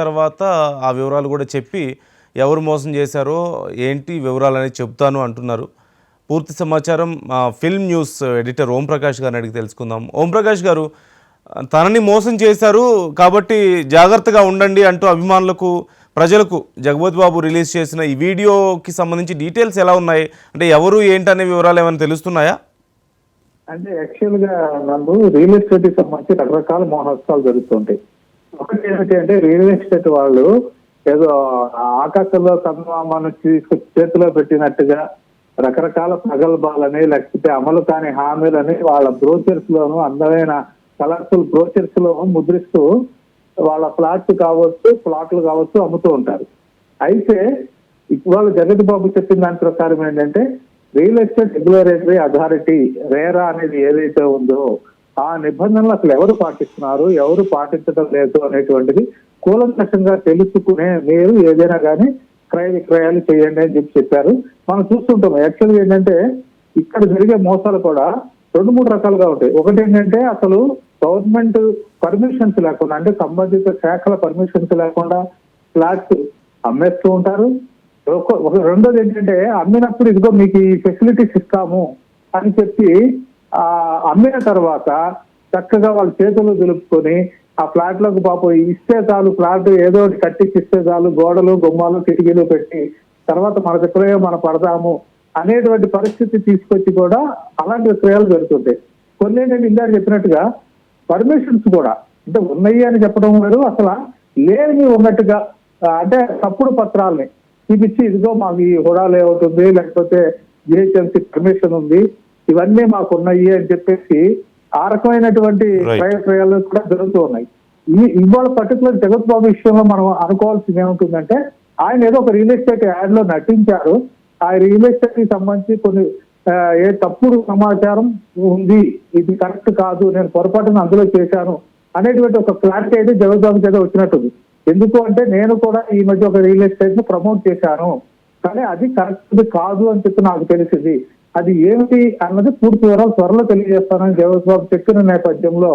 తర్వాత ఆ వివరాలు కూడా చెప్పి ఎవరు మోసం చేశారో ఏంటి వివరాలని చెప్తాను అంటున్నారు. పూర్తి సమాచారం ఫిల్మ్ న్యూస్ ఎడిటర్ ఓంప్రకాష్ గారిని అడిగి తెలుసుకుందాం. ఓంప్రకాష్ గారు, తనని మోసం చేశారు కాబట్టి జాగ్రత్తగా ఉండండి అంటూ అభిమానులకు, ప్రజలకు జగపతి బాబు రిలీజ్ చేసిన ఈ వీడియోకి సంబంధించి డీటెయిల్స్ ఎలా ఉన్నాయి? అంటే ఎవరు ఏంటనే వివరాలు ఏమైనా తెలుస్తున్నాయా? అంటే యాక్చువల్గా నన్ను రియల్ ఎస్టేట్ కి సంబంధించి రకరకాల మహోత్సవాలు జరుగుతుంటాయి. ఒకటి ఏమిటి అంటే రియల్ ఎస్టేట్ వాళ్ళు ఏదో ఆకాశంలో చందమామను తీసుకొచ్చి చేతిలో పెట్టినట్టుగా రకరకాల ప్రగల్భాలని, లేకపోతే అమలు కాని హామీలని వాళ్ళ బ్రోచర్స్ లోను, అందమైన కలర్ఫుల్ బ్రోచర్స్ లో ముద్రిస్తూ వాళ్ళ ప్లాట్లు కావచ్చు అమ్ముతూ ఉంటారు. అయితే ఇవాళ జగతి బాబు చెప్పిన దాని ప్రకారం ఏంటంటే real estate regulatory authority RERA అనేది ఏదైతే ఉందో ఆ నిబంధనలు అసలు ఎవరు పాటిస్తున్నారు, ఎవరు పాటించడం లేదు అనేటువంటిది కూలంకషంగా తెలుసుకునే మీరు ఏదైనా కానీ క్రయ విక్రయాలు చేయండి అని చెప్పారు. మనం చూస్తుంటాం. యాక్చువల్గా ఏంటంటే ఇక్కడ జరిగే మోసాలు కూడా 2-3 రకాలుగా ఉంటాయి. ఒకటి ఏంటంటే అసలు గవర్నమెంట్ పర్మిషన్స్ లేకుండా, అంటే సంబంధిత శాఖల పర్మిషన్స్ లేకుండా ఫ్లాట్స్ అమ్మేస్తూ ఉంటారు. రెండోది ఏంటంటే అమ్మినప్పుడు ఇదిగో మీకు ఈ ఫెసిలిటీస్ ఇస్తాము అని చెప్పి అమ్మిన తర్వాత చక్కగా వాళ్ళ చేతులు దులుపుకొని ఆ ఫ్లాట్లకు పాపం ఇస్తే చాలు, ఫ్లాట్ ఏదో ఒకటి కట్టించి ఇస్తే చాలు, గోడలు గుమ్మాలు కిటికీలు పెట్టి తర్వాత మన విక్రయం మనం పడదాము అనేటువంటి పరిస్థితి తీసుకొచ్చి కూడా అలాంటి విక్రయాలు జరుగుతుంటాయి. కొన్ని ఏంటంటే ఇందాక చెప్పినట్టుగా పర్మిషన్స్ కూడా అంటే ఉన్నాయి అని చెప్పడం వేరు, అసలు లేని ఉన్నట్టుగా అంటే తప్పుడు పత్రాలని చూపించి ఇదిగో మాకు ఈ హుడా లేఅవుట్ ఉంది, లేకపోతే జిహెచ్ఎంసీ పర్మిషన్ ఉంది, ఇవన్నీ మాకు ఉన్నాయి అని చెప్పేసి ఆ రకమైనటువంటి ప్రయాలు కూడా జరుగుతూ ఉన్నాయి. ఇవాళ పర్టికులర్ జగత్ బాబు విషయంలో మనం అనుకోవాల్సింది ఏముంటుందంటే ఆయన ఏదో ఒక రియల్ ఎస్టేట్ యాడ్ లో నటించారు. ఆ రియల్ ఎస్టేట్ కి సంబంధించి కొన్ని ఏ తప్పుడు సమాచారం ఉంది, ఇది కరెక్ట్ కాదు, నేను పొరపాటున అందులో చేశాను అనేటువంటి ఒక క్లారిటీ అయితే జగత్ బాబుకి ఏదో వచ్చినట్టుంది. ఎందుకు అంటే నేను కూడా ఈ మధ్య ఒక రియల్ ఎస్టేట్ ని ప్రమోట్ చేశాను, కానీ అది కరెక్ట్ కాదు అని చెప్పి నాకు తెలిసింది. అది ఏమిటి అన్నది పూర్తి వివరాలు త్వరలో తెలియజేస్తానని జగత్ బాబు చెప్పిన నేపథ్యంలో